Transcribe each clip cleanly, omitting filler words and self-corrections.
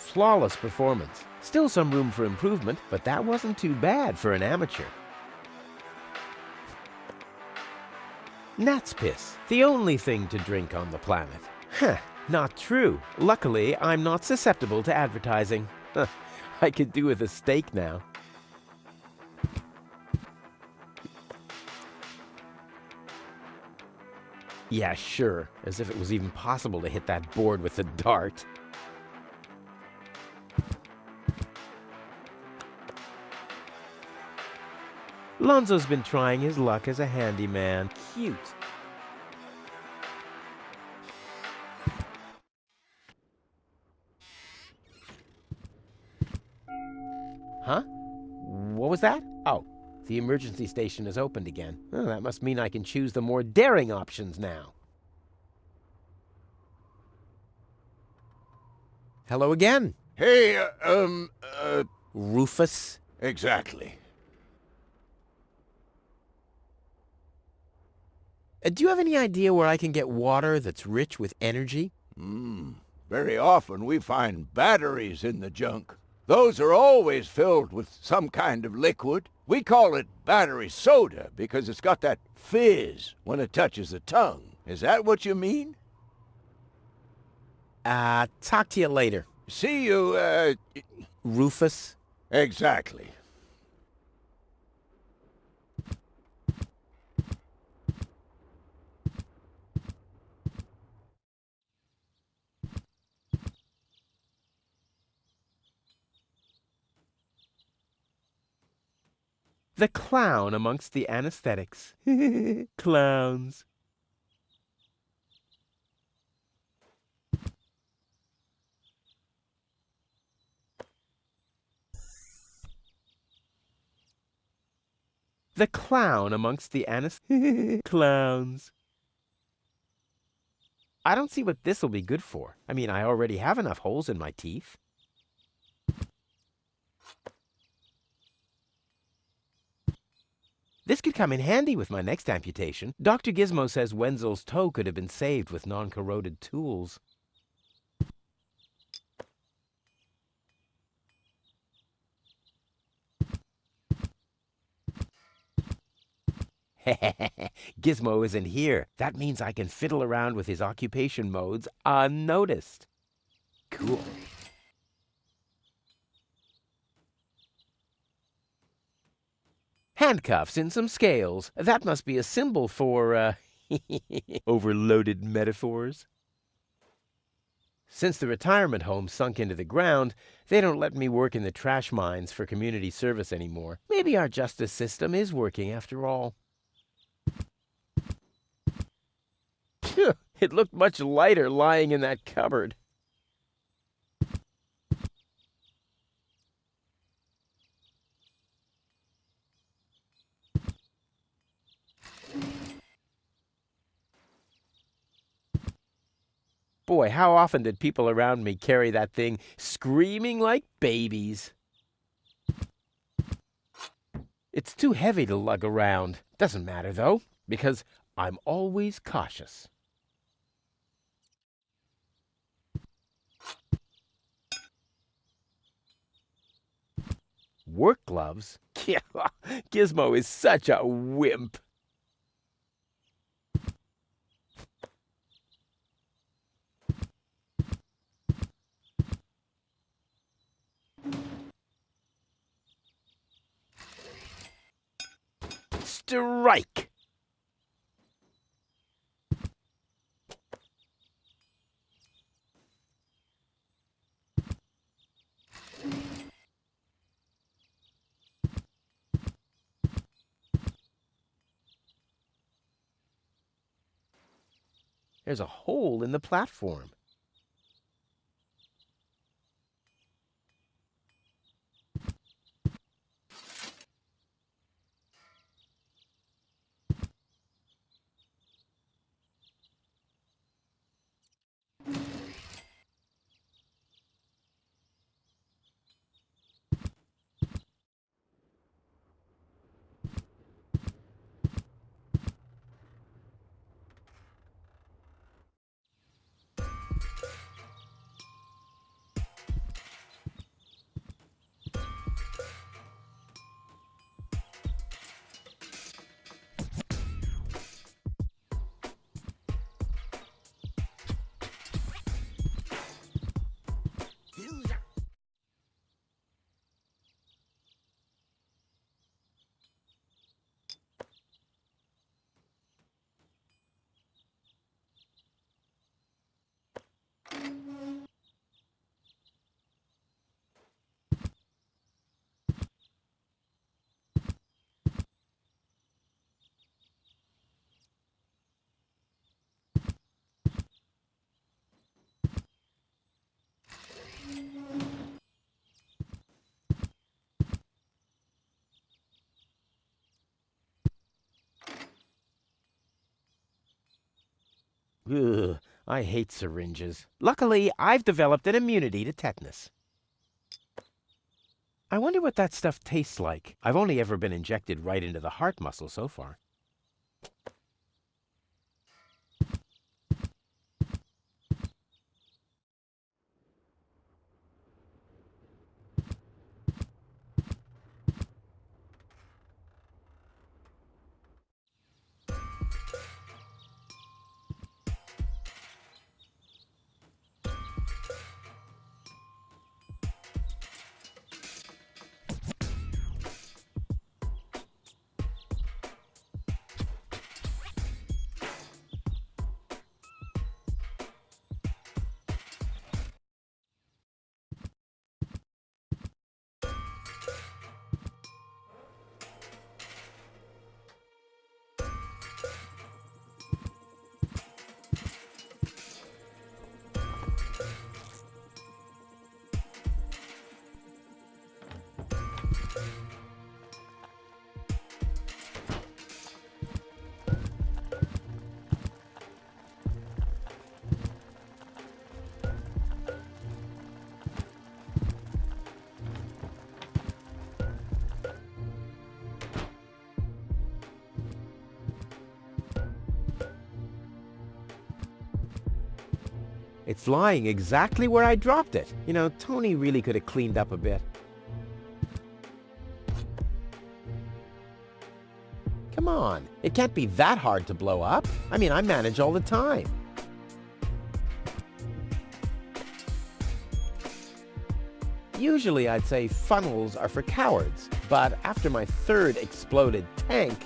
flawless performance. Still some room for improvement, but that wasn't too bad for an amateur. Gnat's piss, the only thing to drink on the planet. Huh, not true. Luckily, I'm not susceptible to advertising. I could do with a steak now. Yeah, sure. As if it was even possible to hit that board with a dart. Lonzo's been trying his luck as a handyman. Cute. Huh? What was that? Oh, the emergency station is opened again. Oh, that must mean I can choose the more daring options now. Hello again. Hey, Rufus? exactly. Do you have any idea where I can get water that's rich with energy? Very often we find batteries in the junk. Those are always filled with some kind of liquid. We call it battery soda because it's got that fizz when it touches the tongue. Is that what you mean? Talk to you later. See you, Rufus? Exactly. The clown amongst the anesthetics. Clowns. The clown amongst the clowns. I don't see what this'll be good for. I mean, I already have enough holes in my teeth. This could come in handy with my next amputation. Dr. Gizmo says Wenzel's toe could have been saved with non-corroded tools. Gizmo isn't here. That means I can fiddle around with his occupation modes unnoticed. Cool. Handcuffs and some scales. That must be a symbol for, overloaded metaphors. Since the retirement home sunk into the ground, they don't let me work in the trash mines for community service anymore. Maybe our justice system is working after all. It looked much lighter lying in that cupboard. Boy, how often did people around me carry that thing screaming like babies? It's too heavy to lug around. Doesn't matter, though, because I'm always cautious. Work gloves? Gizmo is such a wimp. Strike! There's a hole in the platform. Ugh, I hate syringes. Luckily, I've developed an immunity to tetanus. I wonder what that stuff tastes like. I've only ever been injected right into the heart muscle so far. It's lying exactly where I dropped it. You know, Tony really could have cleaned up a bit. Come on, it can't be that hard to blow up. I mean, I manage all the time. Usually I'd say funnels are for cowards, but after my third exploded tank,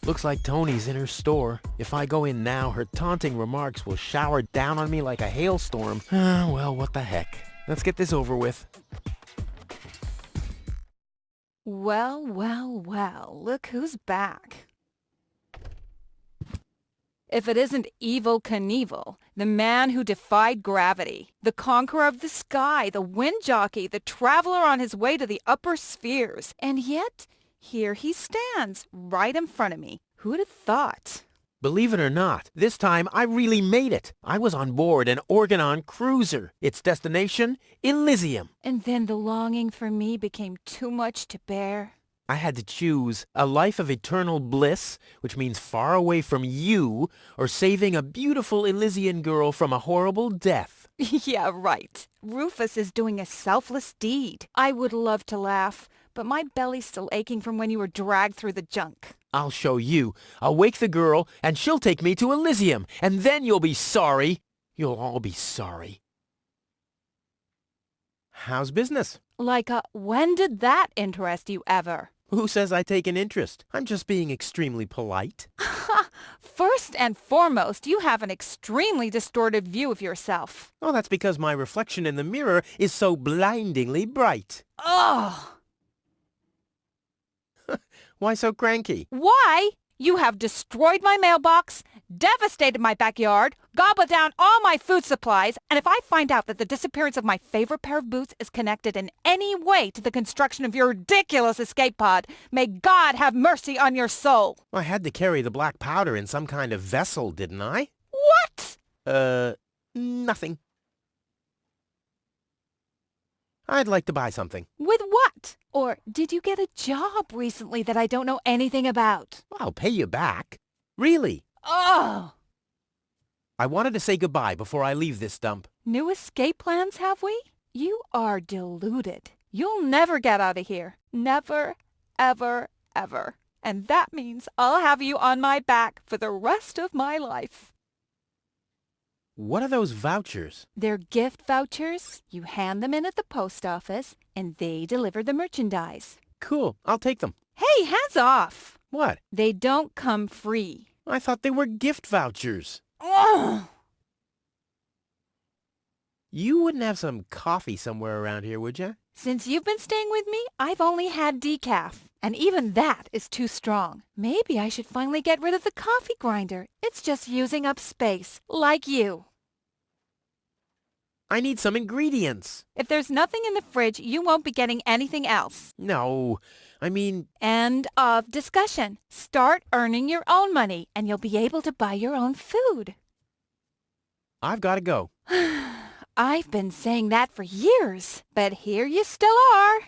looks like Tony's in her store. If I go in now, her taunting remarks will shower down on me like a hailstorm. Well, what the heck. Let's get this over with. Well, well, well, look who's back. If it isn't Evel Knievel, the man who defied gravity, the conqueror of the sky, the wind jockey, the traveler on his way to the upper spheres. And yet, here he stands, right in front of me. Who'd have thought? Believe it or not, this time I really made it. I was on board an Organon cruiser. Its destination, Elysium. And then the longing for me became too much to bear. I had to choose a life of eternal bliss, which means far away from you, or saving a beautiful Elysian girl from a horrible death. Yeah, right. Rufus is doing a selfless deed. I would love to laugh, but my belly's still aching from when you were dragged through the junk. I'll show you. I'll wake the girl, and she'll take me to Elysium, and then you'll be sorry. You'll all be sorry. How's business? Like, when did that interest you ever? Who says I take an interest? I'm just being extremely polite. First and foremost, you have an extremely distorted view of yourself. Oh, that's because my reflection in the mirror is so blindingly bright. Ugh! Why so cranky? Why? You have destroyed my mailbox, devastated my backyard, gobbled down all my food supplies, and if I find out that the disappearance of my favorite pair of boots is connected in any way to the construction of your ridiculous escape pod, may God have mercy on your soul. I had to carry the black powder in some kind of vessel, didn't I? What? Nothing. I'd like to buy something. With what? Or did you get a job recently that I don't know anything about? I'll pay you back. Really? Oh! I wanted to say goodbye before I leave this dump. New escape plans, have we? You are deluded. You'll never get out of here. Never, ever, ever. And that means I'll have you on my back for the rest of my life. What are those vouchers? They're gift vouchers. You hand them in at the post office, and they deliver the merchandise. Cool, I'll take them. Hey, hands off! What? They don't come free. I thought they were gift vouchers. Ugh! You wouldn't have some coffee somewhere around here, would you? Since you've been staying with me, I've only had decaf. And even that is too strong. Maybe I should finally get rid of the coffee grinder. It's just using up space, like you. I need some ingredients. If there's nothing in the fridge, you won't be getting anything else. No, I mean... End of discussion. Start earning your own money, and you'll be able to buy your own food. I've got to go. I've been saying that for years, but here you still are.